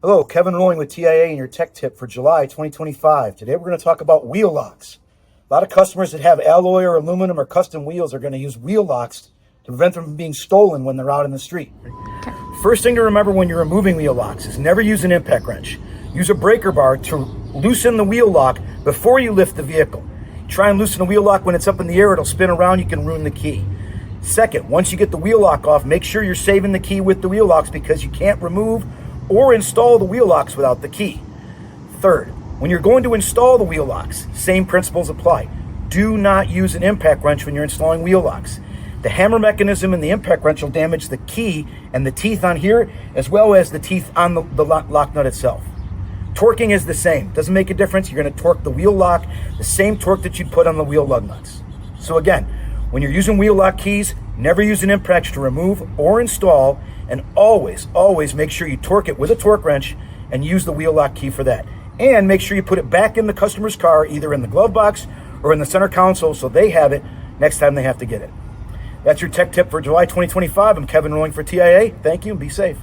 Hello, Kevin Rohlwing with TIA and your tech tip for July 2025. Today we're going to talk about wheel locks. A lot of customers that have alloy or aluminum or custom wheels are going to use wheel locks to prevent them from being stolen when they're out in the street. Okay. First thing to remember when you're removing wheel locks is never use an impact wrench. Use a breaker bar to loosen the wheel lock before you lift the vehicle. Try and loosen the wheel lock when it's up in the air, it'll spin around, you can ruin the key. Second, once you get the wheel lock off, make sure you're saving the key with the wheel locks because you can't remove or install the wheel locks without the key. Third, when you're going to install the wheel locks, same principles apply. Do not use an impact wrench when you're installing wheel locks. The hammer mechanism in the impact wrench will damage the key and the teeth on here, as well as the teeth on the lock nut itself. Torquing is the same. Doesn't make a difference. You're going to torque the wheel lock the same torque that you'd put on the wheel lug nuts. So again, when you're using wheel lock keys, never use an impact wrench to remove or install, and always make sure you torque it with a torque wrench and use the wheel lock key for that. And make sure you put it back in the customer's car, either in the glove box or in the center console, so they have it next time they have to get it. That's your tech tip for July 2025. I'm Kevin Rohlwing for TIA. Thank you and be safe.